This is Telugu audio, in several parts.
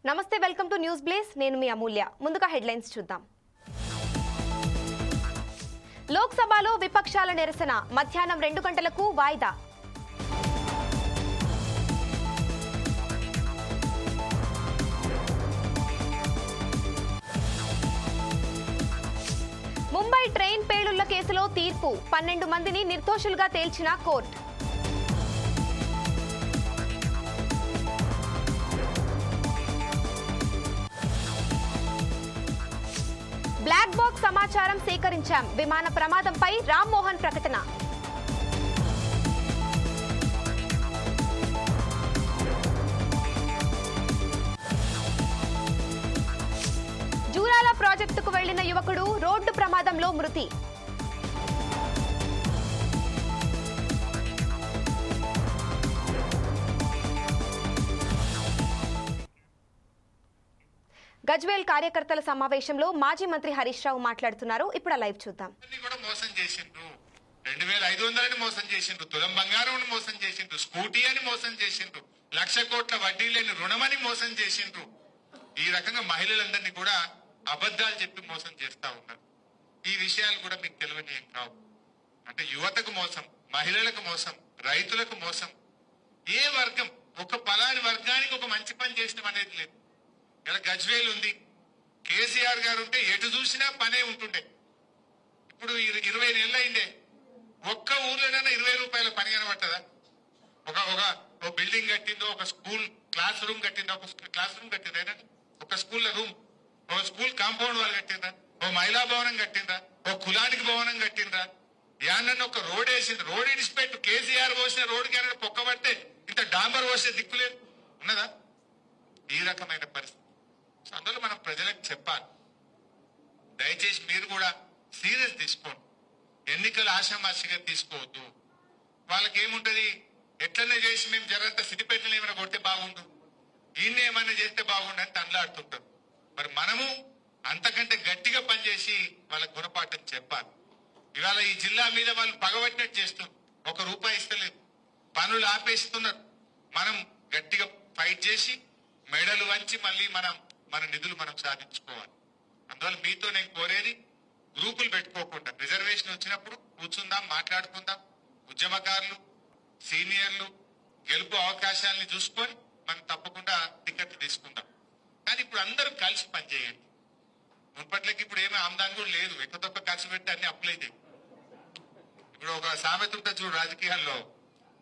నమస్తే, వెల్కమ్ టు న్యూస్ బ్లేస్. నేను మీ అమూల్య. ముందుగా హెడ్లైన్స్ చూద్దాం. లోక్సభలో విపక్షాల నిరసన మధ్యాహ్నం 2 గంటలకు వాయిదా. ముంబై ట్రైన్ పేలుళ్ల కేసులో తీర్పు, 12 మందిని నిర్దోషులుగా తేల్చిన కోర్టు. బ్లాక్ బాక్స్ సమాచారం సేకరించాం, విమాన ప్రమాదంపై రామ్మోహన్ ప్రకటన. జూరాల ప్రాజెక్టుకు వెళ్లిన యువకుడు రోడ్డు ప్రమాదంలో మృతి. గజ్వేల్ కార్యకర్తల సమావేశంలో మాజీ మంత్రి హరీష్ రావు మాట్లాడుతున్నారు. ఇప్పుడు లైవ్ చూద్దాం. మోసం చేసిండ్రు, 2500 మోసం చేసిండ్రు, తులం బంగారం మోసం చేసిండ్రు, స్కూటీ అని మోసం చేసిండ్రు, 1,00,000 కోట్ల వడ్డీ లేని రుణమని మోసం చేసిండ్రు. ఈ రకంగా మహిళలందరినీ కూడా అబద్దాలు చెప్పి మోసం చేస్తా ఉన్నారు. ఈ విషయాలు కూడా మీకు తెలియని ఏం కావు. అంటే యువతకు మోసం, మహిళలకు మోసం, రైతులకు మోసం. ఏ వర్గం, ఒక పలాని వర్గానికి ఒక మంచి పని చేసినాం అనేది లేదు. ఇలా గజ్వేల్ ఉంది, కేసీఆర్ గారు ఉంటే ఎటు చూసినా పనే ఉంటుండే. ఇప్పుడు 20 నెలలు అయిందే, ఒక్క ఊర్లోనైనా 20 రూపాయల పని కనబట్టదా? ఒక బిల్డింగ్ కట్టిందో, ఒక స్కూల్ క్లాస్ రూమ్ కట్టిందో, ఒక స్కూల్ రూమ్, ఒక స్కూల్ కాంపౌండ్ వాళ్ళు కట్టిందా, ఓ మహిళా భవనం కట్టిందా, ఓ కులానికి భవనం కట్టిందా? యానన్న ఒక రోడ్ వేసింది, రోడ్ ఇడిచిపెట్టు. కేసీఆర్ పోసిన రోడ్డుకి ఏమైనా పొక్కబడితే ఇంత డాంబర్ పోసే దిక్కులేదు ఉన్నదా? ఈ రకమైన పరిస్థితి. అందులో మనం ప్రజలకు చెప్పాలి, దయచేసి మీరు కూడా సీరియస్ తీసుకోండి. ఎన్నికలు ఆషామాషిగా తీసుకోవద్దు. వాళ్ళకి ఏముంటది, ఎట్లనే చేసి మేము జరంత సిద్దిపేటలు ఏమైనా కొడితే బాగుండు, ఈయన ఏమైనా చేస్తే బాగుండు అని తండ్లాడుతుంటారు. మరి మనము అంతకంటే గట్టిగా పనిచేసి వాళ్ళకి గుణపాఠం చెప్పాలి. ఇవాళ ఈ జిల్లా మీద వాళ్ళు పగబట్టినట్టు చేస్తున్నారు, ₹1 ఇస్తలేదు, పనులు ఆపేస్తున్నారు. మనం గట్టిగా ఫైట్ చేసి మెడలు వంచి మళ్ళీ మన నిధులు మనం సాధించుకోవాలి. అందువల్ల మీతో నేను కోరేది, గ్రూపులు పెట్టుకోకుండా రిజర్వేషన్ వచ్చినప్పుడు కూర్చుందాం, మాట్లాడుకుందాం. ఉద్యమకారులు, సీనియర్లు గెలుపు అవకాశాలని చూసుకొని మనం తప్పకుండా టికెట్లు తీసుకుందాం. కానీ ఇప్పుడు అందరూ కలిసి పనిచేయండి. మున్పట్లకి ఇప్పుడు ఏమీ ఆమ్దాని కూడా లేదు, ఎక్కువ తక్కువ ఖర్చు పెట్టి అన్ని అప్పులైతే. ఇప్పుడు ఒక సామెత ఉంటుంది చూడు రాజకీయాల్లో,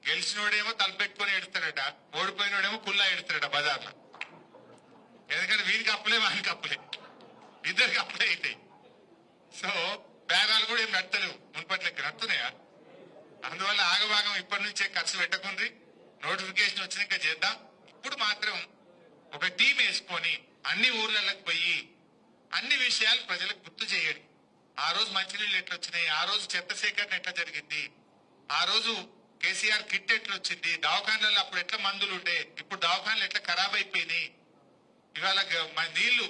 గెలిచినోడేమో తలపెట్టుకొని ఎడుతాడట, ఓడిపోయినోడేమో కుల్లా ఎడుతాడట బజార్లో. ఎందుకంటే వీరికి అప్పులే, వానికి అప్పులే, ఇద్దరికి అప్పులే అవుతాయి. సో బేరాలు కూడా ఏం నడతలేవు, మున్పట్లకి నడుతున్నాయా? అందువల్ల ఆగభాగం ఇప్పటి నుంచే ఖర్చు పెట్టకుండ్రి. నోటిఫికేషన్ వచ్చినాక చేద్దాం. ఇప్పుడు మాత్రం ఒక టీం వేసుకొని అన్ని ఊర్లకి పోయి అన్ని విషయాలు ప్రజలకు గుర్తు చేయండి. ఆ రోజు మంచినీళ్ళు ఎట్లా వచ్చినాయి, ఆ రోజు చెత్త సేకరణ ఎట్లా జరిగింది, ఆ రోజు కేసీఆర్ కిట్ ఎట్లా వచ్చింది, దవాఖాన్లలో అప్పుడు ఎట్లా మందులు ఉండే, ఇప్పుడు దవాఖాన్లు ఎట్లా ఖరాబ్ అయిపోయినాయి. ఇవాళ నీళ్లు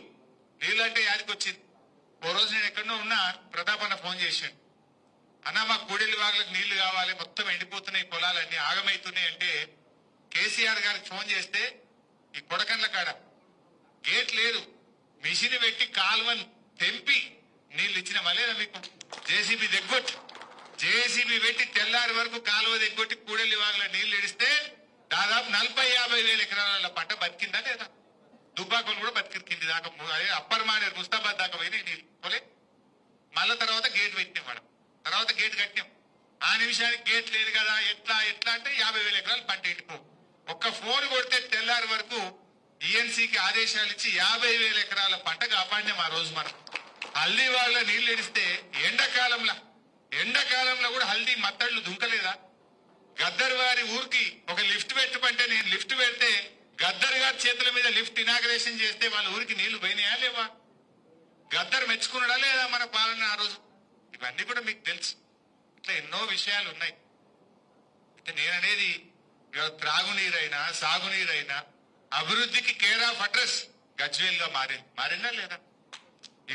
అంటే యాదికి వచ్చింది. ఓ రోజు నేను ఎక్కడో ఉన్నా, ప్రతాప్ అన్న ఫోన్ చేశాను, అన్న మా కూడెల్లి వాగులకు నీళ్లు కావాలి, మొత్తం ఎండిపోతున్నాయి, పొలాలన్నీ ఆగమవుతున్నాయి అంటే, కేసీఆర్ గారికి ఫోన్ చేస్తే ఈ కొడకండ్ల కాడ గేట్ లేదు, మిషన్ పెట్టి కాలువను తెంపి నీళ్లు ఇచ్చిన మళ్ళీ మీకు జేసీబీ దిగ్గొట్టి, జేసీబీ పెట్టి తెల్లారి వరకు కాలువ దిగ్గొట్టి కూడెల్లి వాగుల నీళ్లు ఇడిస్తే దాదాపు 40-50 వేల ఎకరాల పంట బతికిందా లేదా? దుబ్బాకలు కూడా బతికి కింది దాకా, అప్పర్ మానేరు ముస్తాబాద్ దాకా పోయినాయి నీళ్ళు పోలే. మళ్ళా తర్వాత గేట్ పెట్టినాం మేడం, తర్వాత గేట్ కట్టినాం. ఆ నిమిషానికి గేట్ లేదు కదా, ఎట్లా అంటే 50,000 ఎకరాలు పంట ఎండిపో. ఒక్క ఫోన్ కొడితే తెల్లారి వరకు ఈఎన్సీకి ఆదేశాలు ఇచ్చి 50,000 ఎకరాల పంట కాపాడినాం. ఆ రోజు మనం హల్దీ వాళ్ళ నీళ్లు ఎడిస్తే ఎండాకాలంలో కూడా హల్దీ మత్తళ్ళు దుంకలేదా? గద్దర్ వారి ఊరికి ఒక లిఫ్ట్ పెట్టమంటే, నేను లిఫ్ట్ పెడితే గద్దర్ గారి చేతుల మీద లిఫ్ట్ ఇనాగ్రేషన్ చేస్తే వాళ్ళ ఊరికి నీళ్లు పోయినాయా లేవా? గద్దర్ మెచ్చుకున్నాడా లేదా మన పాలన ఆ రోజు? ఇవన్నీ కూడా మీకు తెలుసు. ఇట్లా ఎన్నో విషయాలు ఉన్నాయి. అయితే నేననేది, త్రాగునీరైనా సాగునీరైనా అభివృద్ధికి కేర్ ఆఫ్ అడ్రస్ గజ్వేల్ గా మారిందా లేదా?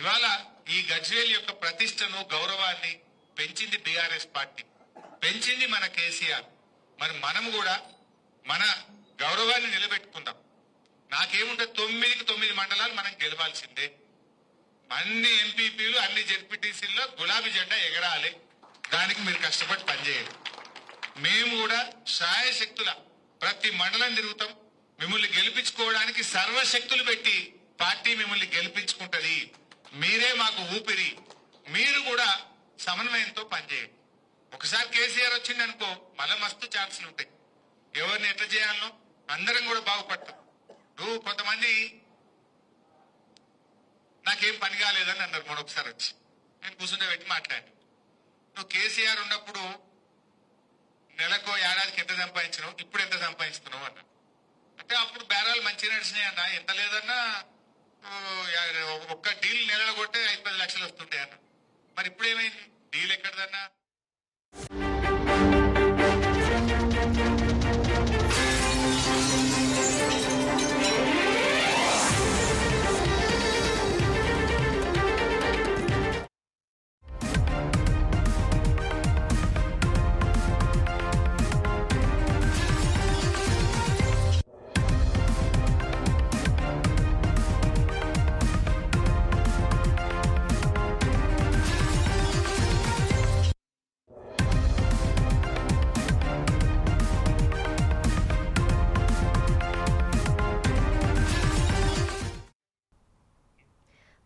ఇవాళ ఈ గజ్వేల్ యొక్క ప్రతిష్టను, గౌరవాన్ని పెంచింది బీఆర్ఎస్ పార్టీ, పెంచింది మన కేసీఆర్. మరి మనం కూడా మన గౌరవాన్ని నిలబెట్టుకుందాం. నాకేముంటుంది 9కి 9 మండలాలు మనం గెలవాల్సిందే. అన్ని ఎంపీపీలు అన్ని జెడ్పీటీసీల్లో గులాబీ జెండా ఎగరాలి. దానికి మీరు కష్టపడి పనిచేయండి. మేము కూడా శాయశక్తుల ప్రతి మండలం తిరుగుతాం. మిమ్మల్ని గెలిపించుకోవడానికి సర్వశక్తులు పెట్టి పార్టీ మిమ్మల్ని గెలిపించుకుంటది. మీరే మాకు ఊపిరి. మీరు కూడా సమన్వయంతో పనిచేయండి. ఒకసారి కేసీఆర్ వచ్చింది అనుకో, మళ్ళీ మస్తు ఛాన్సులు ఉంటాయి. ఎవరిని ఎట్లా చేయాలనో అందరం కూడా బాగుపడతాం. నువ్వు కొంతమంది నాకేం పని కాలేదని అన్నారు మరొకసారి వచ్చి. నేను కూర్చుంటే పెట్టి మాట్లాడి, నువ్వు కేసీఆర్ ఉన్నప్పుడు నెలకు ఏడాదికి ఎంత సంపాదించినావు, ఇప్పుడు ఎంత సంపాదిస్తున్నావు అన్నా. అంటే అప్పుడు బేరాలు మంచిగా నడిచినాయి అన్న, ఎంత లేదన్నా ఒక్క డీల్ నెలలో కొట్టే 5-10 లక్షలు వస్తుంటాయి అన్న. మరి ఇప్పుడు ఏమైంది? డీల్ ఎక్కడదన్నా?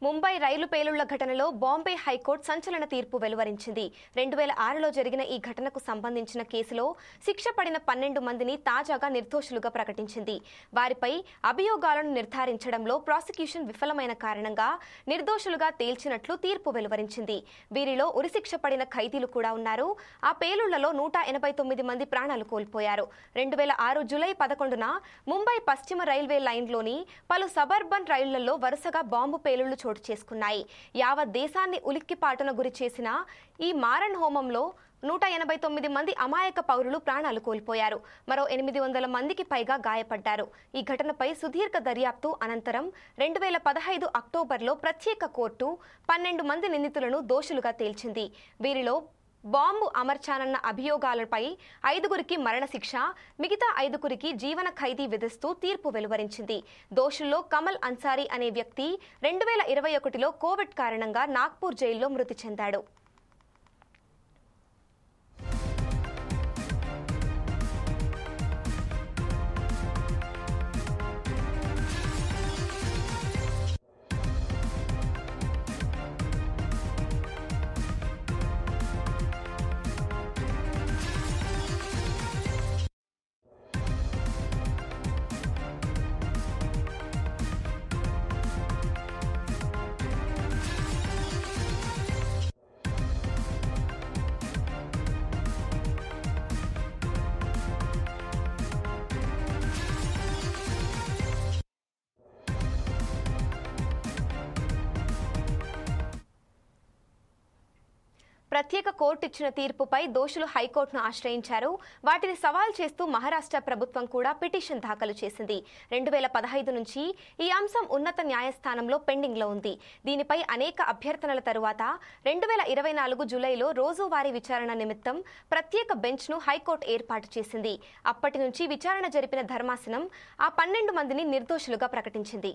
ముంబై రైలు పేలుళ్ల ఘటనలో బాంబే హైకోర్టు సంచలన తీర్పు వెలువరించింది. 2006లో జరిగిన ఈ ఘటనకు సంబంధించిన కేసులో శిక్ష పడిన 12 మందిని తాజాగా నిర్దోషులుగా ప్రకటించింది. వారిపై అభియోగాలను నిర్ధారించడంలో ప్రాసిక్యూషన్ విఫలమైన కారణంగా నిర్దోషులుగా తేల్చినట్లు తీర్పు వెలువరించింది. వీరిలో ఉరిశిక్ష పడిన ఖైదీలు కూడా ఉన్నారు. ఆ పేలుళ్లలో 189 మంది ప్రాణాలు కోల్పోయారు. 2006 జూలై 11న ముంబై పశ్చిమ రైల్వే లైన్లోని పలు సబర్బన్ రైళ్లలో వరుసగా బాంబు పేలుళ్లు చోటు చేసుకున్నాయి. యావత్ దేశాన్ని ఉలిక్కిపాటున గురి చేసిన ఈ మారణ హోమంలో 189 మంది అమాయక పౌరులు ప్రాణాలు కోల్పోయారు. మరో 800 మందికి పైగా గాయపడ్డారు. ఈ ఘటనపై సుదీర్ఘ దర్యాప్తు అనంతరం 2015 అక్టోబర్లో ప్రత్యేక కోర్టు 12 మంది నిందితులను దోషులుగా తేల్చింది. వీరిలో బాంబు అమర్చానన్న అభియోగాలపై 5గురికి మరణశిక్ష, మిగతా 5గురికి జీవన ఖైదీ విధిస్తూ తీర్పు వెలువరించింది. దోషుల్లో కమల్ అన్సారీ అనే వ్యక్తి 2021లో కోవిడ్ కారణంగా నాగ్పూర్ జైల్లో మృతి చెందాడు. ప్రత్యేక కోర్టు ఇచ్చిన తీర్పుపై దోషులు హైకోర్టును ఆశ్రయించారు. వాటిని సవాల్ చేస్తూ మహారాష్ట్ర ప్రభుత్వం కూడా పిటిషన్ దాఖలు చేసింది. 2015 నుంచి ఈ అంశం ఉన్నత న్యాయస్థానంలో పెండింగ్లో ఉంది. దీనిపై అనేక అభ్యర్థనల తరువాత 2024 జూలైలో రోజువారీ విచారణ నిమిత్తం ప్రత్యేక బెంచ్ను హైకోర్టు ఏర్పాటు చేసింది. అప్పటి నుంచి విచారణ జరిపిన ధర్మాసనం ఆ 12 మందిని నిర్దోషులుగా ప్రకటించింది.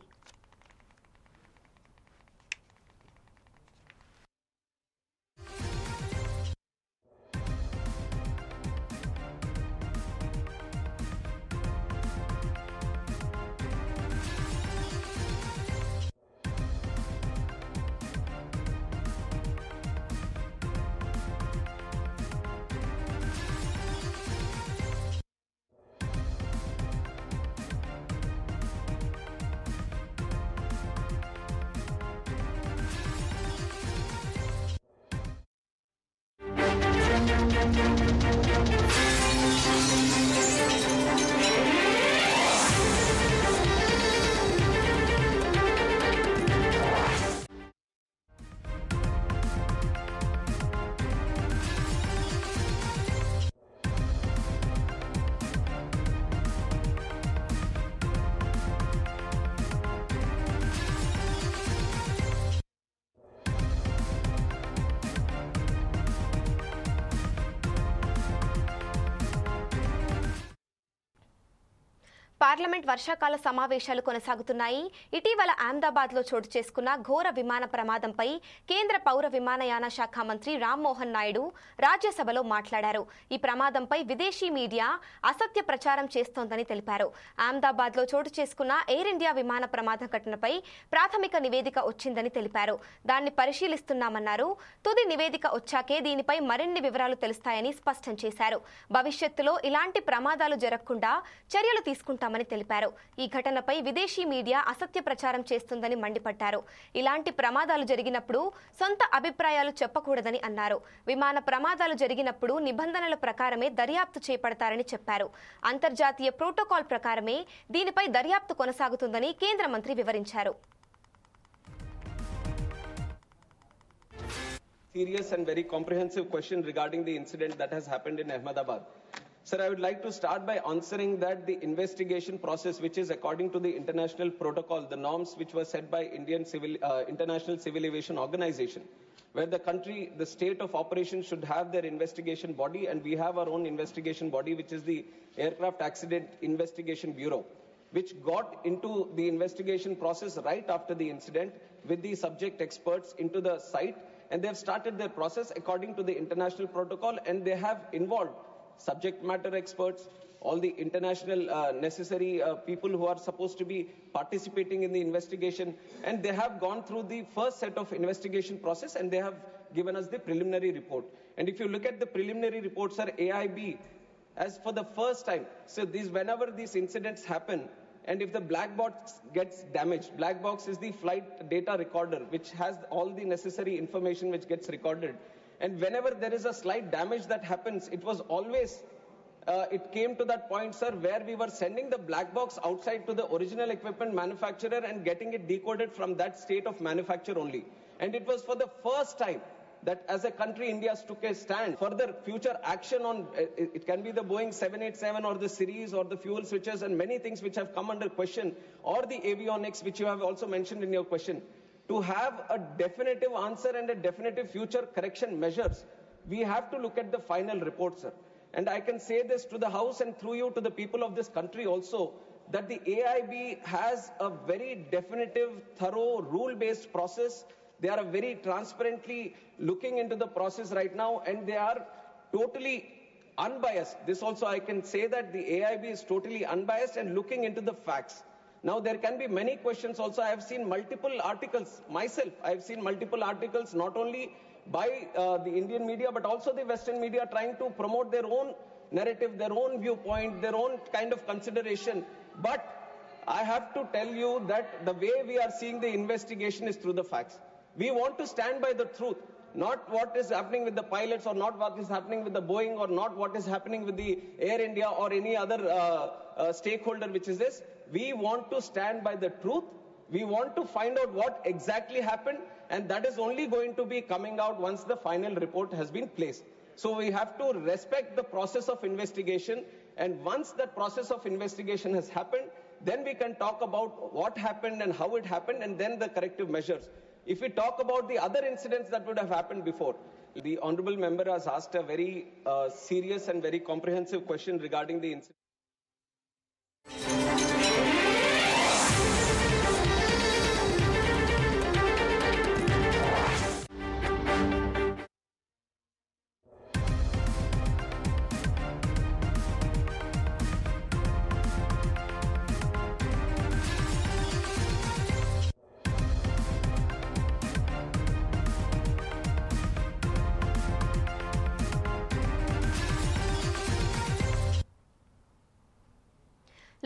పార్లమెంట్ వర్షాకాల సమావేశాలు కొనసాగుతున్నాయి. ఇటీవల అహ్మదాబాద్లో చోటు చేసుకున్న ఘోర విమాన ప్రమాదంపై కేంద్ర పౌర విమానయాన శాఖ మంత్రి రామ్మోహన్ నాయుడు రాజ్యసభలో మాట్లాడారు. ఈ ప్రమాదంపై విదేశీ మీడియా అసత్య ప్రచారం చేస్తోందని తెలిపారు. అహ్మదాబాద్లో చోటు చేసుకున్న ఎయిర్ ఇండియా విమాన ప్రమాద ఘటనపై ప్రాథమిక నివేదిక వచ్చిందని తెలిపారు. దాన్ని పరిశీలిస్తున్నామన్నారు. తుది నివేదిక వచ్చాకే దీనిపై మరిన్ని వివరాలు తెలుస్తాయని స్పష్టం చేశారు. భవిష్యత్తులో ఇలాంటి ప్రమాదాలు జరగకుండా చర్యలు తీసుకుంటామని తెలిపారు. ఈ ఘటనపై విదేశీ మీడియా అసత్య ప్రచారం చేస్తుందని మండిపడ్డారు. ఇలాంటి ప్రమాదాలు జరిగినప్పుడు సొంత అభిప్రాయాలు చెప్పకూడదని అన్నారు. విమాన ప్రమాదాలు జరిగినప్పుడు నిబంధనల ప్రకారమే దర్యాప్తు చేపడతారని చెప్పారు. అంతర్జాతీయ ప్రోటోకాల్ ప్రకారమే దీనిపై దర్యాప్తు కొనసాగుతుందని కేంద్ర మంత్రి వివరించారు. Serious and very comprehensive question regarding the incident that has happened in Ahmedabad. Sir, I would like to start by answering that the investigation process, which is according to the international protocol, the norms which were set by International Civil Aviation Organization, where the country, the state of operation should have their investigation body, and we have our own investigation body, which is the Aircraft Accident Investigation Bureau, which got into the investigation process right after the incident with the subject experts into the site, and they have started their process according to the international protocol, and they have involved subject matter experts, all the international necessary people who are supposed to be participating in the investigation, and they have gone through the first set of investigation process, and they have given us the preliminary report. And if you look at the preliminary reports, sir, AIB, as for the first time, so whenever these incidents happen, and if the black box gets damaged, black box is the flight data recorder, which has all the necessary information which gets recorded. And whenever there is a slight damage that happens, it was always, it came to that point, sir, where we were sending the black box outside to the original equipment manufacturer and getting it decoded from that state of manufacture only. And it was for the first time that as a country, India took a stand. Further future action on, it can be the Boeing 787 or the series or the fuel switches and many things which have come under question, or the avionics, which you have also mentioned in your question. To have a definitive answer and a definitive future correction measures, we have to look at the final report, sir. And I can say this to the House and through you to the people of this country also, that the AIB has a very definitive, thorough, rule-based process. They are very transparently looking into the process right now, and they are totally unbiased. This also I can say that the AIB is totally unbiased and looking into the facts. Now there can be many questions also. I have seen multiple articles myself. I have seen multiple articles not only by the Indian media but also the Western media trying to promote their own narrative, their own viewpoint, their own kind of consideration. But I have to tell you that the way we are seeing the investigation is through the facts. We want to stand by the truth, not what is happening with the pilots or not what is happening with the Boeing or not what is happening with the Air India or any other stakeholder which is this. We want to stand by the truth. We want to find out what exactly happened, and that is only going to be coming out once the final report has been placed. So we have to respect the process of investigation, and once that process of investigation has happened, then we can talk about what happened and how it happened, and then the corrective measures. If we talk about the other incidents that would have happened before, the honorable member has asked a very serious and very comprehensive question regarding the incident.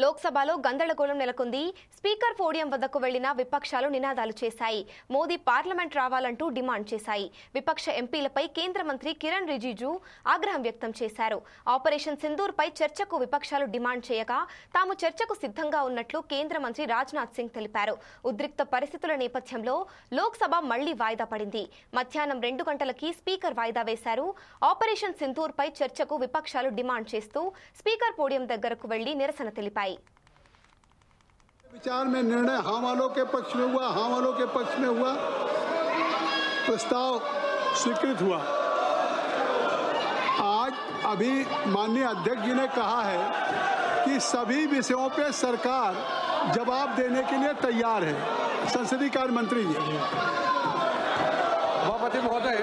లోక్సభలో గందరగోళం నెలకొంది. స్పీకర్ పోడియం వద్దకు వెళ్లిన విపక్షాలు నినాదాలు చేశాయి. మోదీ పార్లమెంట్ రావాలంటూ డిమాండ్ చేశాయి. విపక్ష ఎంపీలపై కేంద్ర మంత్రి కిరణ్ రిజిజు ఆగ్రహం వ్యక్తం చేశారు. ఆపరేషన్ సింధూర్ పై చర్చకు విపక్షాలు డిమాండ్ చేయగా తాము చర్చకు సిద్ధంగా ఉన్నట్లు కేంద్ర మంత్రి రాజ్నాథ్ సింగ్ తెలిపారు. ఉద్రిక్త పరిస్థితుల నేపథ్యంలో లోక్సభ మళ్లీ వాయిదా పడింది. మధ్యాహ్నం 2 గంటలకి స్పీకర్ వాయిదా వేశారు. ఆపరేషన్ సింధూర్ పై చర్చకు విపక్షాలు డిమాండ్ చేస్తూ స్పీకర్ పోడియం దగ్గరకు వెళ్లి నిరసన తెలిపాయి. विचार में निर्णय हाँ वालों के पक्ष में हुआ, हाँ वालों के पक्ष में हुआ, प्रस्ताव स्वीकृत हुआ। आज अभी माननीय अध्यक्ष जी ने कहा है कि सभी विषयों पे सरकार जवाब देने के लिए तैयार है। संसदीय कार्य मंत्री जी। सभापति महोदय,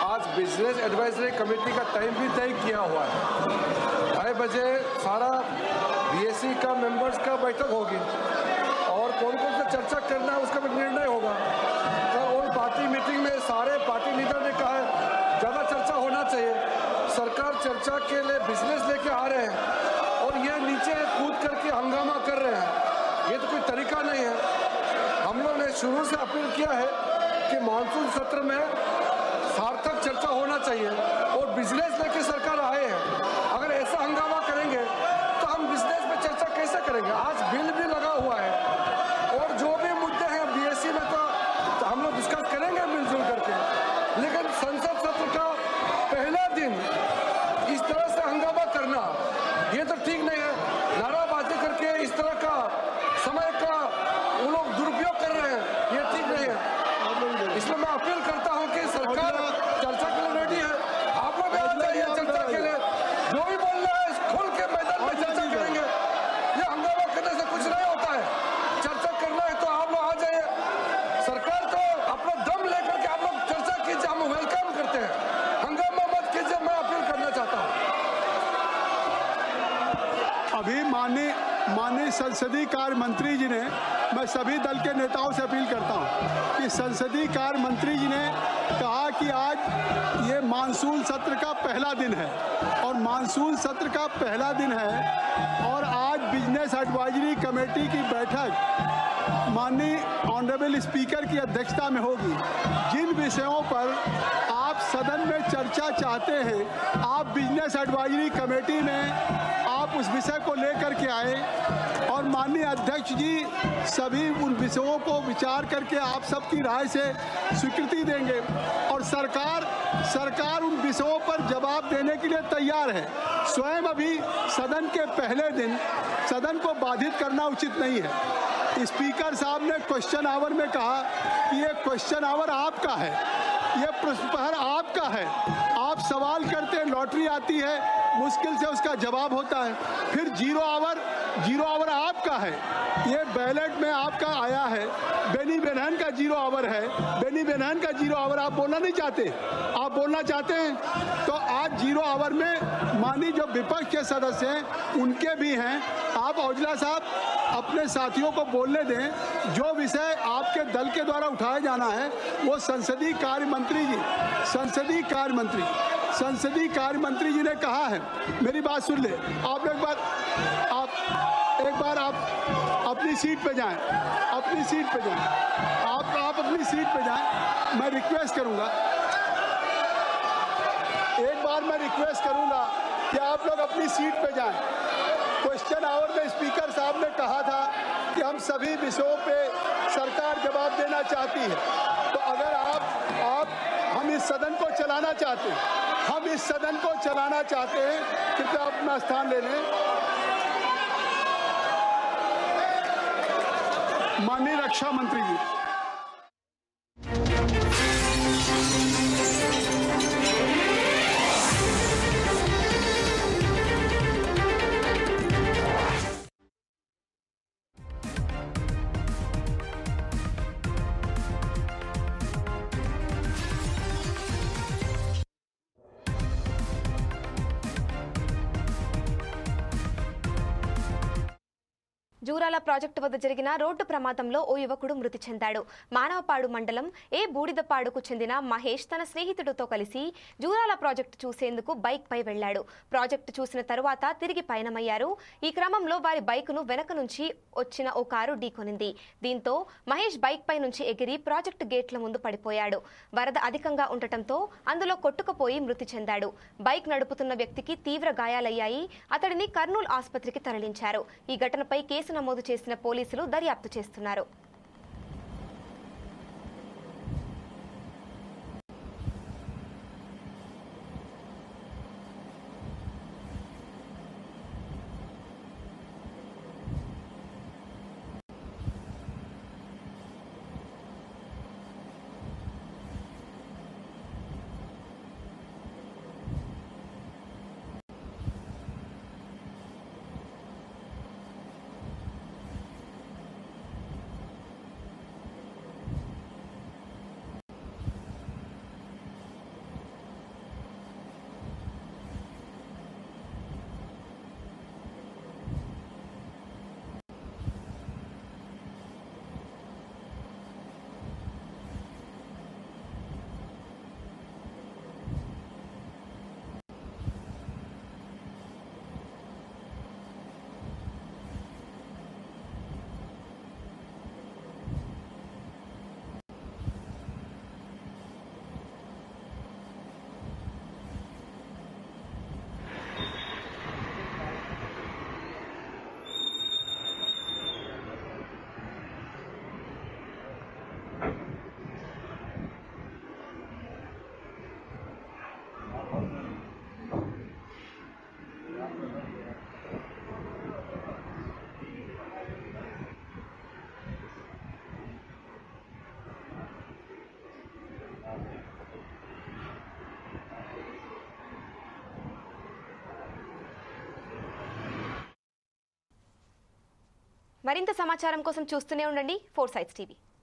आज बिजनेस एडवाइजरी कमेटी का टाइम भी तय किया हुआ है। 2:30 बजे सारा बीएससी का मेंबर्स का बैठक होगी और कौन कौन से चर्चा करना है उसका भी निर्णय होगा। तो और पार्टी मीटिंग में सारे पार्टी लीडर ने कहा है ज़्यादा चर्चा होना चाहिए। सरकार चर्चा के लिए बिजनेस लेके आ रहे हैं और ये नीचे कूद करके हंगामा कर रहे हैं, ये तो कोई तरीका नहीं है। हम लोग ने शुरू से अपील किया है कि मानसून सत्र में सार्थक चर्चा होना चाहिए और बिजनेस लेके सरकार आए हैं। अगर ऐसा हंगामा करेंगे तो हम बिजनेस में चर्चा कैसे करेंगे। आज बिल भी लगा हुआ है और जो भी मुद्दे हैं बीएससी में तो हम लोग डिस्कस करेंगे मिलजुल करके, लेकिन संसद सत्र का पहला दिन इस तरह से हंगामा करना ये तो ठीक नहीं है। नाराबाजी करके इस तरह का समय का वो लोग दुरुपयोग कर रहे हैं, ये ठीक नहीं है। इसलिए मैं अपील करता हूं कि सरकार चर्चा के लिए रेडी है। आप लोग आ जाइए चर्चा के लिए, जो भी बोल रहा है खोल के मैदान में चर्चा करेंगे। ये हंगामा करने से कुछ नहीं होता है। चर्चा करना है तो आप लोग आ जाइए। सरकार को अपना दम लेकर के आप लोग चर्चा कीजिए, हम वेलकम करते हैं। हंगामा मत कीजिए, मैं अपील करना चाहता हूँ। अभी माननीय संसदीय कार्य मंत्री जी ने, मैं सभी दल के नेताओं से अपील करता हूं कि संसदीय कार्य मंत्री जी ने कहा कि आज ये मानसून सत्र का पहला दिन है और मानसून सत्र का पहला दिन है और आज बिजनेस एडवाइजरी कमेटी की बैठक माननीय ऑनरेबल स्पीकर की अध्यक्षता में होगी। जिन विषयों पर आप सदन में चर्चा चाहते हैं, आप बिजनेस एडवाइजरी कमेटी में आप उस विषय को लेकर के आए और माननीय अध्यक्ष जी सभी उन विषयों को विचार करके आप सबकी राय से स्वीकृति देंगे और सरकार उन विषयों पर जवाब देने के लिए तैयार है। स्वयं अभी सदन के पहले दिन सदन को बाधित करना उचित नहीं है। स्पीकर साहब ने क्वेश्चन आवर में कहा कि ये क्वेश्चन आवर आपका है, ये प्रश्न प्रहर आपका है। आप सवाल करते हैं, लॉटरी आती है, मुश्किल से उसका जवाब होता है। फिर जीरो आवर आपका है, ये बैलेट में आपका आया है। बेनी बेनहन का जीरो आवर है, बेनी बेनहन का जीरो आवर आप बोलना नहीं चाहते, आप बोलना चाहते हैं तो आज जीरो आवर में माननीय जो विपक्ष के सदस्य हैं उनके भी हैं। आप औजला साहब अपने साथियों को बोलने दें। जो विषय आपके दल के द्वारा उठाया जाना है वो संसदीय कार्य मंत्री जी ने कहा है। मेरी बात सुन ले, आप एक बार आप अपनी सीट पे जाएं, आप अपनी सीट पे जाएं। मैं रिक्वेस्ट करूंगा कि आप लोग अपनी सीट पे जाएं। क्वेश्चन आवर में स्पीकर साहब ने कहा था कि हम सभी विषयों पे सरकार जवाब देना चाहती है, तो अगर हम इस सदन को चलाना चाहते हैं, कृपया अपना स्थान ले लें। माननीय रक्षा मंत्री जी। జూరాల ప్రాజెక్టు వద్ద జరిగిన రోడ్డు ప్రమాదంలో ఓ యువకుడు మృతి చెందాడు. మానవపాడు మండలం ఏ బూడిదపాడుకు చెందిన మహేష్ తన స్నేహితుడితో కలిసి జూరాల ప్రాజెక్టు చూసేందుకు బైక్ పై వెళ్లాడు. ప్రాజెక్టు చూసిన తరువాత తిరిగి పయనమయ్యారు. ఈ క్రమంలో వారి బైకును వెనక నుంచి వచ్చిన ఓ కారు ఢీకొనింది. దీంతో మహేష్ బైక్ పై నుంచి ఎగిరి ప్రాజెక్టు గేట్ల ముందు పడిపోయాడు. వరద అధికంగా ఉండటంతో అందులో కొట్టుకుపోయి మృతి చెందాడు. బైక్ నడుపుతున్న వ్యక్తికి తీవ్ర గాయాలయ్యాయి. అతడిని కర్నూలు ఆసుపత్రికి తరలించారు. ఈ ఘటనపై కేసు నమోదు చేసిన పోలీసులు దర్యాప్తు చేస్తున్నారు. మరింత సమాచారం కోసం చూస్తూనే ఉండండి 4 Sides TV.